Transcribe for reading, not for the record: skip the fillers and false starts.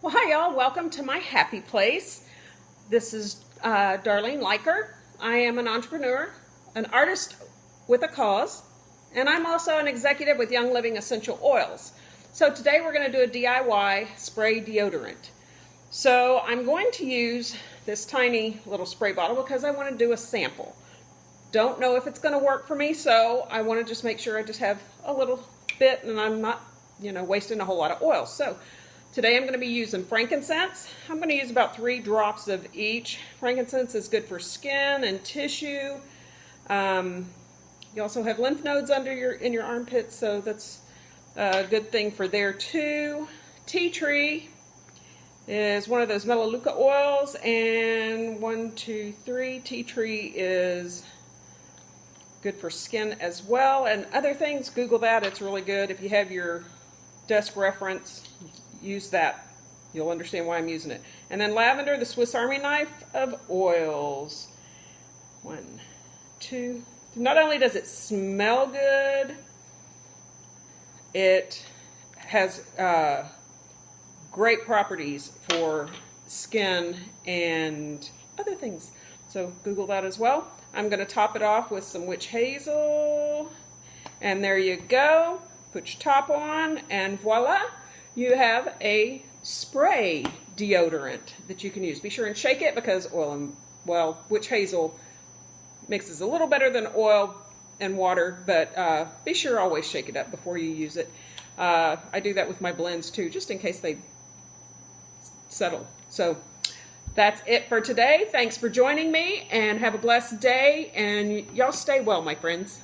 Well, hi y'all, welcome to my happy place. This is Darlene Leiker. I am an entrepreneur, an artist with a cause, and I'm also an executive with Young Living Essential Oils. So today we're going to do a DIY spray deodorant. So I'm going to use this tiny little spray bottle because I want to do a sample. Don't know if it's going to work for me, so I want to just make sure I just have a little bit and I'm not, wasting a whole lot of oil. So today I'm going to be using frankincense. I'm going to use about 3 drops of each. Frankincense is good for skin and tissue. You also have lymph nodes in your armpits, so that's a good thing for there too. Tea tree is one of those melaleuca oils, and 1, 2, 3. Tea tree is good for skin as well, and other things. Google that; it's really good. If you have your desk reference, use that. You'll understand why I'm using it. And then lavender, the Swiss Army knife of oils. 1, 2. Not only does it smell good, it has great properties for skin and other things. So Google that as well. I'm going to top it off with some witch hazel. And there you go. Put your top on and voila, you have a spray deodorant that you can use. Be sure and shake it because witch hazel mixes a little better than oil and water, but be sure always shake it up before you use it. I do that with my blends too, just in case they settle. So that's it for today. Thanks for joining me, and have a blessed day, and y'all stay well, my friends.